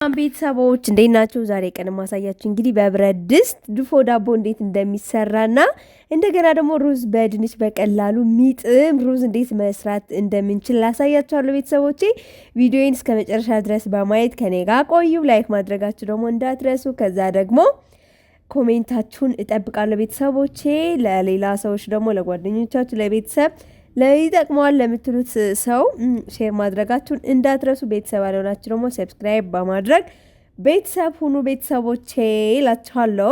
ቤተሰቦች እንዴት ናቸው? ዛሬ ቀን ማሳያችሁ እንግዲህ በብረት ድስት ድፎ ዳቦ እንዴት እንደሚሰራና እንደገና ደግሞ ሩዝ በድንች በቀላሉ ሚጥም ሩዝ እንዴት መስራት እንደምንችል ላሳያችኋለሁ። ቤተሰቦቼ ቪዲዮዬን እስከ መጨረሻ ድረስ በማየት ከኔ ጋር ቆዩ። ላይክ ማድረጋችሁ ደግሞ እንዳትረሱ። ከዛ ደግሞ ኮሜንታችሁን እጠብቃለሁ። ቤተሰቦቼ ለሌላ ሰዎች ደግሞ ለጓደኞቻችሁ ለቤተሰብ ለይጠቅመዋል ለምትሉት ሰው ሼር ማድረጋችሁን እንዳትረሱ። ቤተሰብ አለሆናችሁ ደግሞ ሰብስክራይብ በማድረግ ቤተሰብ ሁኑ። ቤተሰቦቼ እላችኋለሁ።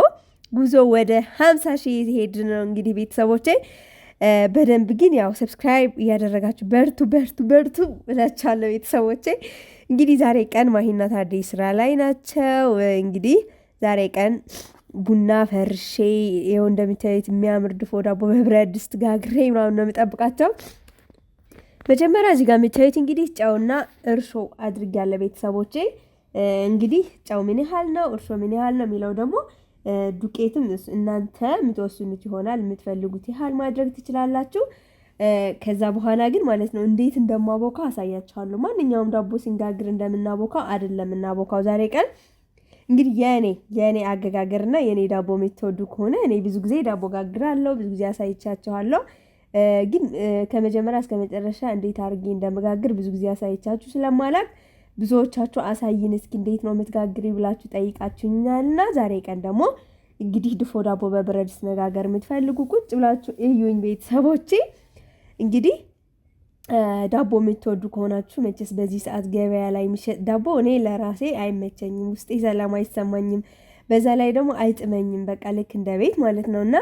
ጉዞ ወደ 50 ሺህ ሄድ ነው እንግዲህ ቤተሰቦቼ። በደንብ ግን ያው ሰብስክራይብ እያደረጋችሁ በርቱ በርቱ በርቱ እላችኋለሁ። ቤተሰቦቼ እንግዲህ ዛሬ ቀን ማሂና ታዴ ስራ ላይ ናቸው። እንግዲህ ዛሬ ቀን ቡና ፈርሼ ይኸው እንደምታዩት የሚያምር ድፎ ዳቦ በብረት ድስት ጋግሬ ምናምን ነው የምጠብቃቸው። መጀመሪያ እዚህ ጋር የምታዩት እንግዲህ ጨውና እርሾ አድርጌያለሁ። ቤተሰቦቼ እንግዲህ ጨው ምን ያህል ነው እርሾ ምን ያህል ነው የሚለው ደግሞ ዱቄትም እናንተ የምትወስኑት ይሆናል። የምትፈልጉት ያህል ማድረግ ትችላላችሁ። ከዛ በኋላ ግን ማለት ነው እንዴት እንደማቦካ አሳያችኋለሁ። ማንኛውም ዳቦ ሲንጋግር እንደምናቦካው አይደለም እናቦካው ዛሬ ቀን እንግዲህ የኔ አገጋገርና የኔ ዳቦ የምትወዱ ከሆነ እኔ ብዙ ጊዜ ዳቦ ጋግራለሁ፣ ብዙ ጊዜ አሳይቻችኋለሁ። ግን ከመጀመሪያ እስከ መጨረሻ እንዴት አድርጌ እንደምጋግር ብዙ ጊዜ አሳይቻችሁ ስለማላክ ብዙዎቻችሁ አሳይን እስኪ እንዴት ነው የምትጋግሪ ብላችሁ ጠይቃችሁኛልና ዛሬ ቀን ደግሞ እንግዲህ ድፎ ዳቦ በብረት ድስት መጋገር የምትፈልጉ ቁጭ ብላችሁ እዩኝ ቤተሰቦቼ። እንግዲህ ዳቦ የምትወዱ ከሆናችሁ መቼስ በዚህ ሰዓት ገበያ ላይ የሚሸጥ ዳቦ እኔ ለራሴ አይመቸኝም፣ ውስጤ ሰላም አይሰማኝም፣ በዛ ላይ ደግሞ አይጥመኝም። በቃ ልክ እንደ ቤት ማለት ነው። እና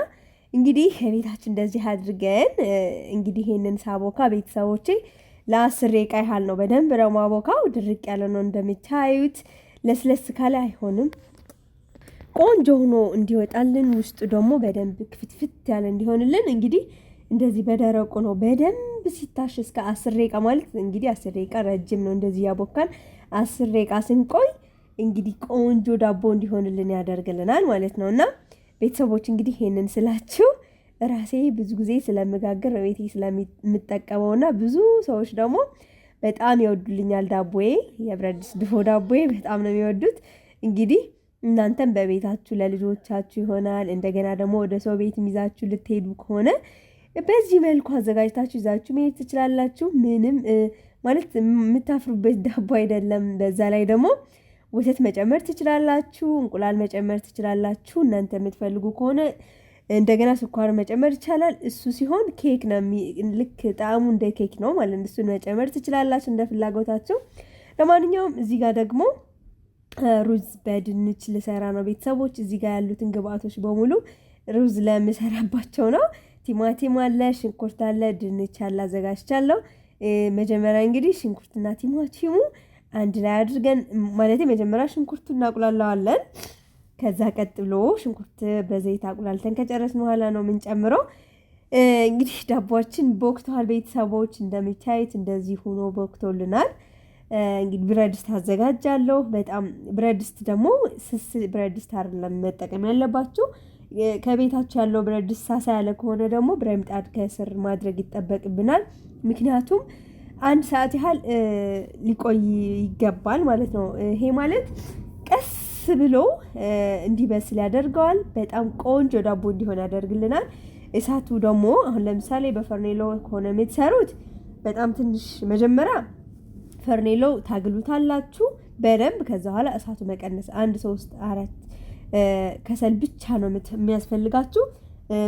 እንግዲህ ከቤታችን እንደዚህ አድርገን እንግዲህ ይሄንን ሳቦካ ቤተሰቦቼ ለ10 ደቂቃ ያህል ነው። በደንብ ነው ማቦካው። ድርቅ ያለ ነው እንደምታዩት። ለስለስ ካለ አይሆንም። ቆንጆ ሆኖ እንዲወጣልን ውስጡ ደግሞ በደንብ ክፍትፍት ያለ እንዲሆንልን እንግዲህ እንደዚህ በደረቁ ነው በደንብ ሲታሽ እስከ 10 ደቂቃ ማለት እንግዲህ 10 ደቂቃ ረጅም ነው። እንደዚህ ያቦካን 10 ደቂቃ ስንቆይ እንግዲህ ቆንጆ ዳቦ እንዲሆንልን ያደርግልናል ማለት ነውና ቤተሰቦች እንግዲህ ይሄንን ስላችሁ ራሴ ብዙ ጊዜ ስለምጋግር ቤቴ ስለምጠቀመውና ብዙ ሰዎች ደግሞ በጣም ይወዱልኛል ዳቦዬ። የብረት ድስት ድፎ ዳቦዬ በጣም ነው የሚወዱት። እንግዲህ እናንተም በቤታችሁ ለልጆቻችሁ ይሆናል። እንደገና ደግሞ ወደ ሰው ቤት ይዛችሁ ልትሄዱ ከሆነ በዚህ መልኩ አዘጋጅታችሁ ይዛችሁ መሄድ ትችላላችሁ። ምንም ማለት የምታፍሩበት ዳቦ አይደለም። በዛ ላይ ደግሞ ወተት መጨመር ትችላላችሁ፣ እንቁላል መጨመር ትችላላችሁ። እናንተ የምትፈልጉ ከሆነ እንደገና ስኳር መጨመር ይቻላል። እሱ ሲሆን ኬክ ነው፣ ልክ ጣዕሙ እንደ ኬክ ነው ማለት ነው። እሱን መጨመር ትችላላችሁ እንደ ፍላጎታችሁ። ለማንኛውም እዚህ ጋር ደግሞ ሩዝ በድንች ልሰራ ነው ቤተሰቦች። እዚህ ጋር ያሉትን ግብአቶች በሙሉ ሩዝ ለምሰራባቸው ነው። ቲማቲም አለ፣ ሽንኩርት አለ፣ ድንች አለ አዘጋጅቻለሁ። መጀመሪያ እንግዲህ ሽንኩርትና ቲማቲሙ አንድ ላይ አድርገን ማለት መጀመሪያ ሽንኩርቱን እናቁላለዋለን። ከዛ ቀጥሎ ሽንኩርት በዘይት አቁላልተን ከጨረስን በኋላ ነው የምንጨምረው። እንግዲህ ዳቦችን ቦክተዋል ቤተሰቦች። እንደምታዩት እንደዚህ ሆኖ ቦክቶልናል። እንግዲህ ብረት ድስት አዘጋጃለሁ። በጣም ብረት ድስት ደግሞ ስስ ብረት ድስት አይደለም መጠቀም ያለባችሁ። ከቤታችሁ ያለው ብረት ድስት ሳሳ ያለ ከሆነ ደግሞ ብረት ምጣድ ከስር ማድረግ ይጠበቅብናል። ምክንያቱም 1 ሰዓት ያህል ሊቆይ ይገባል ማለት ነው። ይሄ ማለት ቀስ ብሎ እንዲበስል ያደርገዋል። በጣም ቆንጆ ዳቦ እንዲሆን ያደርግልናል። እሳቱ ደግሞ አሁን ለምሳሌ በፈርኔሎ ከሆነ የምትሰሩት በጣም ትንሽ መጀመሪያ ፈርኔሎ ታግሉታላችሁ በደንብ። ከዛ በኋላ እሳቱ መቀነስ 1 3 4 ከሰል ብቻ ነው የሚያስፈልጋችሁ።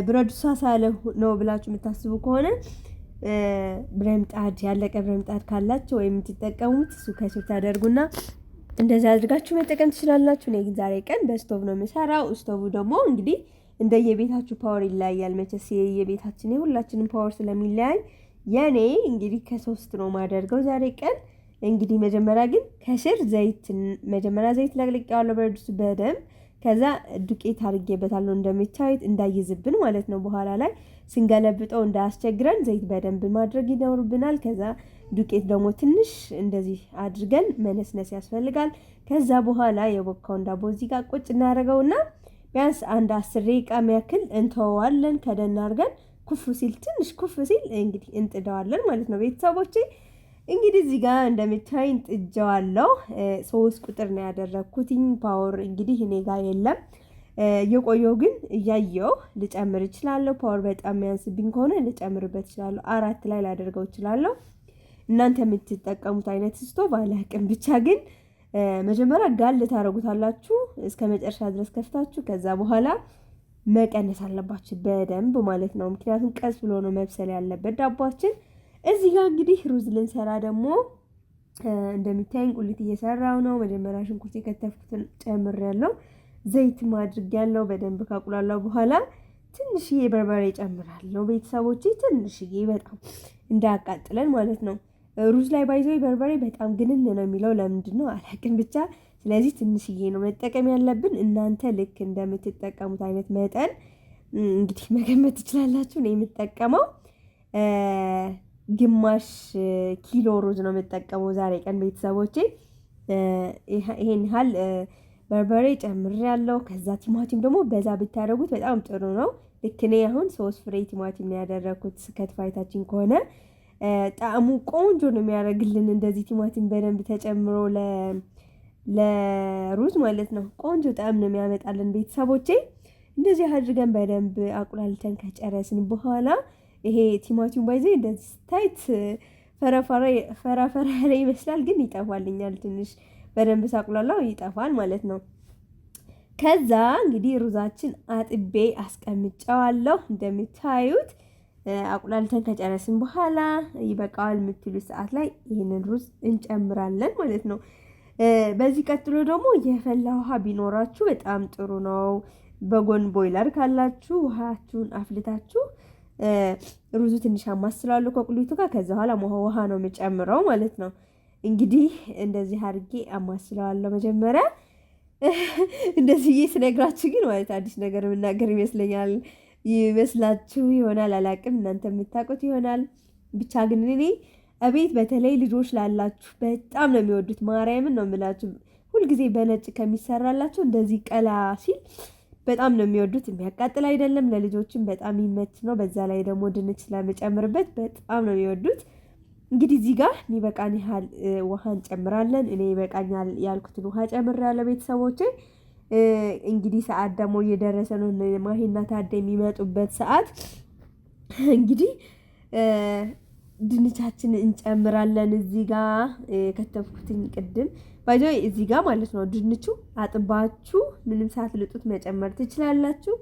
ብረት ድስቱ ሳሳ ያለ ነው ብላችሁ የምታስቡ ከሆነ ብረት ምጣድ ያለቀ ብረት ምጣድ ካላችሁ ወይም የምትጠቀሙት እሱ ከስር ታደርጉና እንደዚህ አድርጋችሁ መጠቀም ትችላላችሁ። እኔ ግን ዛሬ ቀን በስቶቭ ነው የምሰራው። ስቶቭ ደግሞ እንግዲህ እንደየቤታችሁ ፓወር ይለያያል። መቼስ የቤታችን የሁላችንም ፓወር ስለሚለያይ የኔ እንግዲህ ከ3 ነው ማደርገው ዛሬ ቀን። እንግዲህ መጀመሪያ ግን ከስር መጀመሪያ ዘይት ለቅልቄዋለሁ ብረት ድስቱ በደንብ። ከዛ ዱቄት አድርጌበታለሁ እንደምታዩት እንዳይዝብን ማለት ነው። በኋላ ላይ ስንገለብጠው እንዳያስቸግረን ዘይት በደንብ ማድረግ ይኖርብናል። ከዛ ዱቄት ደግሞ ትንሽ እንደዚህ አድርገን መነስነስ ያስፈልጋል። ከዛ በኋላ የቦካውን ዳቦ እዚህ ጋር ቁጭ እናደርገውና ቢያንስ 10 ደቂቃ ያክል እንተወዋለን። ከደን አድርገን ኩፍ ሲል ትንሽ ኩፍ ሲል እንግዲህ እንጥደዋለን ማለት ነው ቤተሰቦቼ። እንግዲህ እዚህ ጋር እንደምታዩኝ ጥጄዋለሁ። 3 ቁጥር ነው ያደረኩትኝ። ፓወር እንግዲህ እኔ ጋር የለም። የቆየው ግን እያየው ልጨምር እችላለሁ። ፓወር በጣም የሚያንስብኝ ከሆነ ልጨምርበት እችላለሁ። 4 ላይ ላደርገው እችላለሁ። እናንተ የምትጠቀሙት አይነት ስቶቭ አላውቅም። ብቻ ግን መጀመሪያ ጋል ታደርጉታላችሁ እስከ መጨረሻ ድረስ ከፍታችሁ፣ ከዛ በኋላ መቀነስ አለባችሁ በደንብ ማለት ነው። ምክንያቱም ቀስ ብሎ ነው መብሰል ያለበት ዳቧችን። እዚህ ጋር እንግዲህ ሩዝ ልንሰራ ደግሞ እንደሚታየኝ ቁሊት እየሰራው ነው። መጀመሪያ ሽንኩርት የከተፍኩትን ጨምሬያለሁ። ዘይትም አድርጌያለሁ። በደንብ ካቁላላው በኋላ ትንሽዬ በርበሬ ጨምራለሁ። ቤተሰቦቼ ትንሽዬ፣ በጣም እንዳያቃጥለን ማለት ነው። ሩዝ ላይ ባይዘው በርበሬ በጣም ግንን ነው የሚለው፣ ለምንድን ነው አላውቅም ብቻ። ስለዚህ ትንሽዬ ነው መጠቀም ያለብን። እናንተ ልክ እንደምትጠቀሙት አይነት መጠን እንግዲህ መገመት ትችላላችሁ። ነው የምጠቀመው ግማሽ ኪሎ ሩዝ ነው የምጠቀመው ዛሬ ቀን ቤተሰቦቼ። ይሄን ያህል በርበሬ ጨምሬያለሁ። ከዛ ቲማቲም ደግሞ በዛ ብታደርጉት በጣም ጥሩ ነው። ልክ እኔ አሁን 3 ፍሬ ቲማቲም ነው ያደረኩት። ከትፋይታችን ከሆነ ጣዕሙ ቆንጆ ነው የሚያደርግልን እንደዚህ ቲማቲም በደንብ ተጨምሮ ለሩዝ ማለት ነው። ቆንጆ ጣዕም ነው የሚያመጣልን ቤተሰቦቼ። እንደዚህ አድርገን በደንብ አቁላልተን ከጨረስን በኋላ ይሄ ቲማቲም ባይዘ እንደዚህ ስታይት ፈራፈራ ያለ ይመስላል፣ ግን ይጠፋልኛል። ትንሽ በደንብ ሳቁላላው ይጠፋል ማለት ነው። ከዛ እንግዲህ ሩዛችን አጥቤ አስቀምጨዋለሁ። እንደምታዩት አቁላልተን ከጨረስን በኋላ ይበቃዋል የምትሉት ሰዓት ላይ ይህንን ሩዝ እንጨምራለን ማለት ነው። በዚህ ቀጥሎ ደግሞ የፈላ ውሃ ቢኖራችሁ በጣም ጥሩ ነው። በጎን ቦይለር ካላችሁ ውሃችሁን አፍልታችሁ ሩዙ ትንሽ አማስላለሁ ከቁሊቱ ጋር። ከዛ በኋላ ውሃ ነው የምጨምረው ማለት ነው። እንግዲህ እንደዚህ አድርጌ አማስለዋለሁ መጀመሪያ። እንደዚህ ስነግራችሁ ግን ማለት አዲስ ነገር የምናገር ይመስላችሁ ይሆናል፣ አላቅም። እናንተ የምታውቁት ይሆናል። ብቻ ግን እኔ እቤት በተለይ ልጆች ላላችሁ በጣም ነው የሚወዱት። ማርያምን ነው የምላችሁ። ሁልጊዜ በነጭ ከሚሰራላችሁ እንደዚህ ቀላ ሲል በጣም ነው የሚወዱት። የሚያቃጥል አይደለም፣ ለልጆችም በጣም ይመች ነው። በዛ ላይ ደግሞ ድንች ስለምጨምርበት በጣም ነው የሚወዱት። እንግዲህ እዚህ ጋር የሚበቃን ያህል ውሃ እንጨምራለን። እኔ ይበቃኛል ያልኩትን ውሃ ጨምሬያለሁ ቤተሰቦቼ። እንግዲህ ሰዓት ደግሞ እየደረሰ ነው። ማሂና ታደ የሚመጡበት ሰዓት እንግዲህ ድንቻችን እንጨምራለን። እዚህ ጋር ከተፍኩትኝ ቅድም ባይዞ እዚህ ጋር ማለት ነው። ድንቹ አጥባችሁ ምንም ሳትልጡት መጨመር ትችላላችሁ።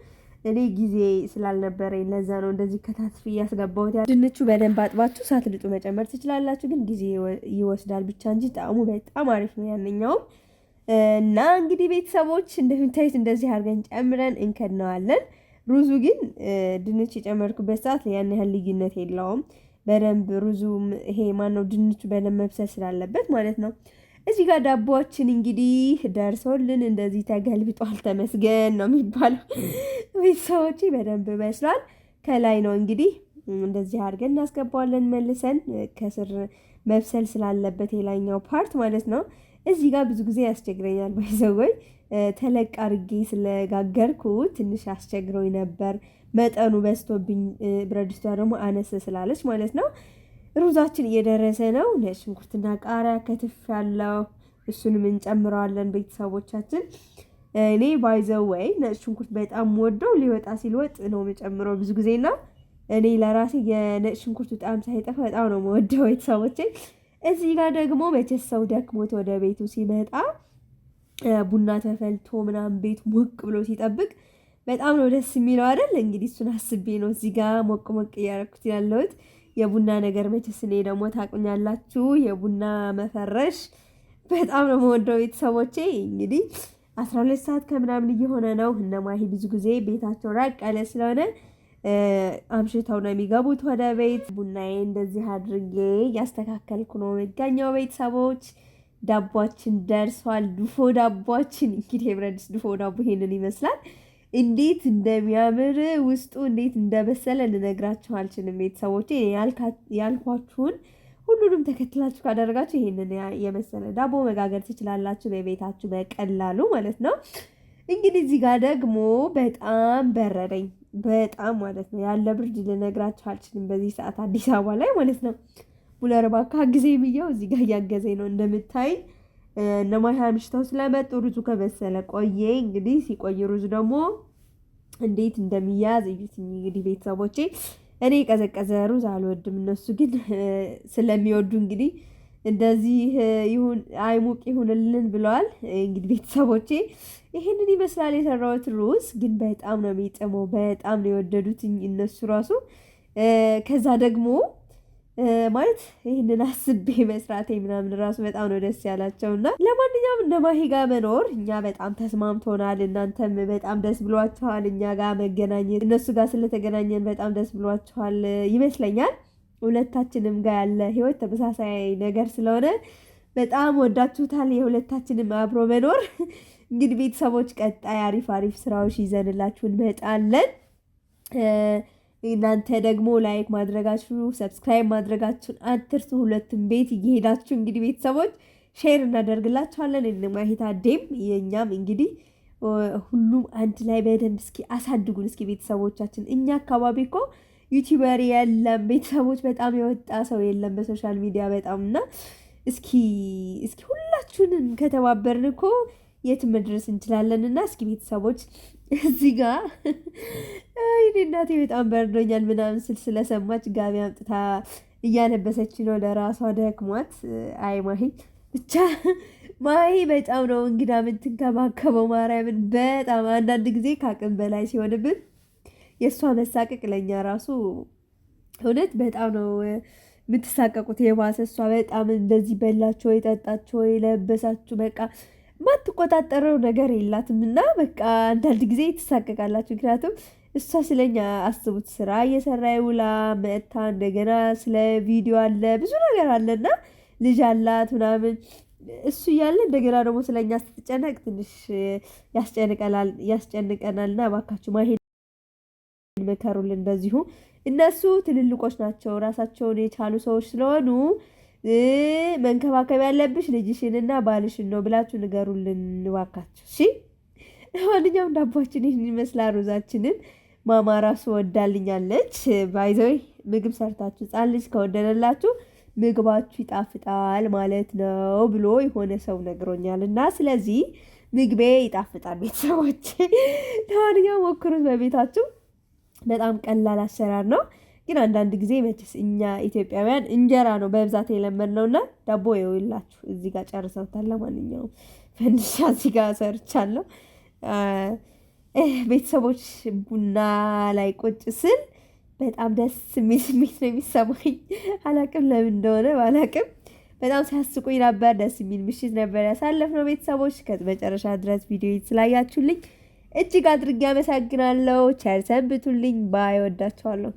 እኔ ጊዜ ስላልነበረኝ ለዛ ነው እንደዚህ ከታትፍ እያስገባሁት። ድንቹ በደንብ አጥባችሁ ሳትልጡ መጨመር ትችላላችሁ፣ ግን ጊዜ ይወስዳል ብቻ እንጂ ጣዕሙ በጣም አሪፍ ነው ያንኛውም። እና እንግዲህ ቤተሰቦች እንደምታዩት እንደዚህ አድርገን ጨምረን እንከድነዋለን። ሩዙ ግን ድንች የጨመርኩበት ሰዓት ያን ያህል ልዩነት የለውም። በደንብ ሩዙ ይሄ ማነው ድንቹ በደንብ መብሰል ስላለበት ማለት ነው። እዚህ ጋር ዳቦችን እንግዲህ ደርሶልን እንደዚህ ተገልብጧል። ተመስገን ነው የሚባለው ቤተሰቦቼ። በደንብ በስሏል። ከላይ ነው እንግዲህ እንደዚህ አድርገን እናስገባዋለን መልሰን፣ ከስር መብሰል ስላለበት የላይኛው ፓርት ማለት ነው። እዚህ ጋር ብዙ ጊዜ ያስቸግረኛል ባይዘወይ ተለቅ አድርጌ ስለጋገርኩ ትንሽ አስቸግረኝ ነበር። መጠኑ በዝቶብኝ ብረት ድስቷ ደግሞ አነስ ስላለች ማለት ነው። ሩዛችን እየደረሰ ነው። ነጭ ሽንኩርትና ቃሪያ ከትፍ ያለው እሱንም እንጨምረዋለን ቤተሰቦቻችን። እኔ ባይዘወይ ነጭ ሽንኩርት በጣም ወደው ሊወጣ ሲልወጥ ነው የምጨምረው ብዙ ጊዜና እኔ ለራሴ የነጭ ሽንኩርት ጣዕም ሳይጠፋ በጣም ነው የምወደው ቤተሰቦቼ። እዚህ ጋር ደግሞ መቼስ ሰው ደክሞት ወደ ቤቱ ሲመጣ ቡና ተፈልቶ ምናምን ቤቱ ሞቅ ብሎ ሲጠብቅ በጣም ነው ደስ የሚለው አይደል? እንግዲህ እሱን አስቤ ነው እዚህ ጋር ሞቅ ሞቅ እያደረኩት ያለሁት። የቡና ነገር መቼስ እኔ ደግሞ ታቁኛላችሁ፣ የቡና መፈረሽ በጣም ነው የምወደው ቤተሰቦቼ። እንግዲህ 12 ሰዓት ከምናምን እየሆነ ነው። እነ ማሂ ብዙ ጊዜ ቤታቸው ራቅ ያለ ስለሆነ አምሽተው ነው የሚገቡት ወደ ቤት። ቡናዬ እንደዚህ አድርጌ እያስተካከልኩ ነው የሚገኘው ቤተሰቦች። ዳቧችን ደርሷል። ድፎ ዳቧችን እንግዲህ የብረት ድስት ድፎ ዳቦ ይሄንን ይመስላል። እንዴት እንደሚያምር ውስጡ እንዴት እንደበሰለ ልነግራችሁ አልችልም ቤተሰቦቼ። ያልኳችሁን ሁሉንም ተከትላችሁ ካደረጋችሁ ይሄንን የመሰለ ዳቦ መጋገር ትችላላችሁ በቤታችሁ በቀላሉ ማለት ነው። እንግዲህ እዚህ ጋር ደግሞ በጣም በረደኝ፣ በጣም ማለት ነው። ያለ ብርድ ልነግራችሁ አልችልም በዚህ ሰዓት አዲስ አበባ ላይ ማለት ነው። ሙለር እባክህ ጊዜ ብየው እዚህ ጋር እያገዘኝ ነው እንደምታይ። እነማይ አምሽተው ስለመጡ ሩዙ ከበሰለ ቆየ። እንግዲህ ሲቆይ ሩዙ ደግሞ እንዴት እንደሚያዝ እዩት። እንግዲህ ቤተሰቦቼ እኔ የቀዘቀዘ ሩዝ አልወድም፣ እነሱ ግን ስለሚወዱ እንግዲህ እንደዚህ ይሁን አይሙቅ ይሁንልን ብለዋል። እንግዲህ ቤተሰቦቼ ይሄንን ይመስላል የሰራሁት ሩዝ። ግን በጣም ነው የሚጥመው፣ በጣም ነው የወደዱት እነሱ ራሱ። ከዛ ደግሞ ማለት ይህንን አስቤ መስራቴ ምናምን ራሱ በጣም ነው ደስ ያላቸው። እና ለማንኛውም እነ ማሂ ጋር መኖር እኛ በጣም ተስማምቶናል። እናንተም በጣም ደስ ብሏችኋል እኛ ጋር መገናኘት፣ እነሱ ጋር ስለተገናኘን በጣም ደስ ብሏችኋል ይመስለኛል። ሁለታችንም ጋር ያለ ህይወት ተመሳሳይ ነገር ስለሆነ በጣም ወዳችሁታል የሁለታችንም አብሮ መኖር። እንግዲህ ቤተሰቦች ቀጣይ አሪፍ አሪፍ ስራዎች ይዘንላችሁ እንመጣለን። እናንተ ደግሞ ላይክ ማድረጋችሁ ሰብስክራይብ ማድረጋችሁን አትርሱ። ሁለቱም ቤት እየሄዳችሁ እንግዲህ ቤተሰቦች ሼር እናደርግላችኋለን። ማሂታ ዴም የእኛም እንግዲህ ሁሉም አንድ ላይ በደንብ እስኪ አሳድጉን እስኪ ቤተሰቦቻችን። እኛ አካባቢ እኮ ዩቲዩበር የለም ቤተሰቦች፣ በጣም የወጣ ሰው የለም በሶሻል ሚዲያ በጣም እና እስኪ ሁላችሁንም ከተባበርን እኮ የት መድረስ እንችላለን። እና እስኪ ቤተሰቦች እዚህ ጋር እኔ እናቴ በጣም በርዶኛል ምናምን ስል ስለሰማች ጋቢ አምጥታ እያለበሰች ነው ለራሷ ደክሟት። አይ ማሂ ብቻ ማሂ በጣም ነው እንግዳ የምትንከባከበው ማርያምን። በጣም አንዳንድ ጊዜ ከአቅም በላይ ሲሆንብን የእሷ መሳቀቅ ለኛ ራሱ እውነት በጣም ነው የምትሳቀቁት። የባሰ እሷ በጣም እንደዚህ በላችሁ ወይ ጠጣችሁ ወይ ለበሳችሁ በቃ ማትቆጣጠረው ነገር የላትም። እና በቃ አንዳንድ ጊዜ ትሳቀቃላችሁ። ምክንያቱም እሷ ስለኛ አስቡት ስራ እየሰራ ይውላ መጥታ እንደገና ስለ ቪዲዮ አለ ብዙ ነገር አለና ልጅ አላት ምናምን እሱ እያለ እንደገና ደግሞ ስለኛ ስትጨነቅ ትንሽ ያስጨንቀናልና እባካችሁ ማሄድ መከሩልን። በዚሁ እነሱ ትልልቆች ናቸው፣ ራሳቸውን የቻሉ ሰዎች ስለሆኑ መንከባከብ ያለብሽ ልጅሽንና ባልሽን ነው ብላችሁ ንገሩልን እባካችሁ። እሺ ማንኛውም ዳቦችን ይህን ይመስላል። ሩዛችንን ማማ ራሱ ወዳልኛለች። ባይዘይ ምግብ ሰርታችሁ ሕፃን ልጅ ከወደደላችሁ ምግባችሁ ይጣፍጣል ማለት ነው ብሎ የሆነ ሰው ነግሮኛል። እና ስለዚህ ምግቤ ይጣፍጣል ቤተሰቦች። ለማንኛውም ሞክሩት በቤታችሁ። በጣም ቀላል አሰራር ነው። ግን አንዳንድ ጊዜ መችስ እኛ ኢትዮጵያውያን እንጀራ ነው በብዛት የለመድነውና ዳቦ ይውላችሁ እዚህ ጋር ጨርሰውታል። ለማንኛውም ፈንዲሻ እዚህ ጋር ሰርቻለሁ። ቤተሰቦች ቡና ላይ ቁጭ ስል በጣም ደስ የሚል ስሜት ነው የሚሰማኝ። አላቅም ለምን እንደሆነ ባላቅም በጣም ሲያስቁኝ ነበር። ደስ የሚል ምሽት ነበር ያሳለፍነው ቤተሰቦች። ከመጨረሻ ድረስ ቪዲዮ ስላያችሁልኝ እጅግ አድርጌ አመሰግናለሁ። ቸር ሰንብቱልኝ። ባይ ወዳችኋለሁ።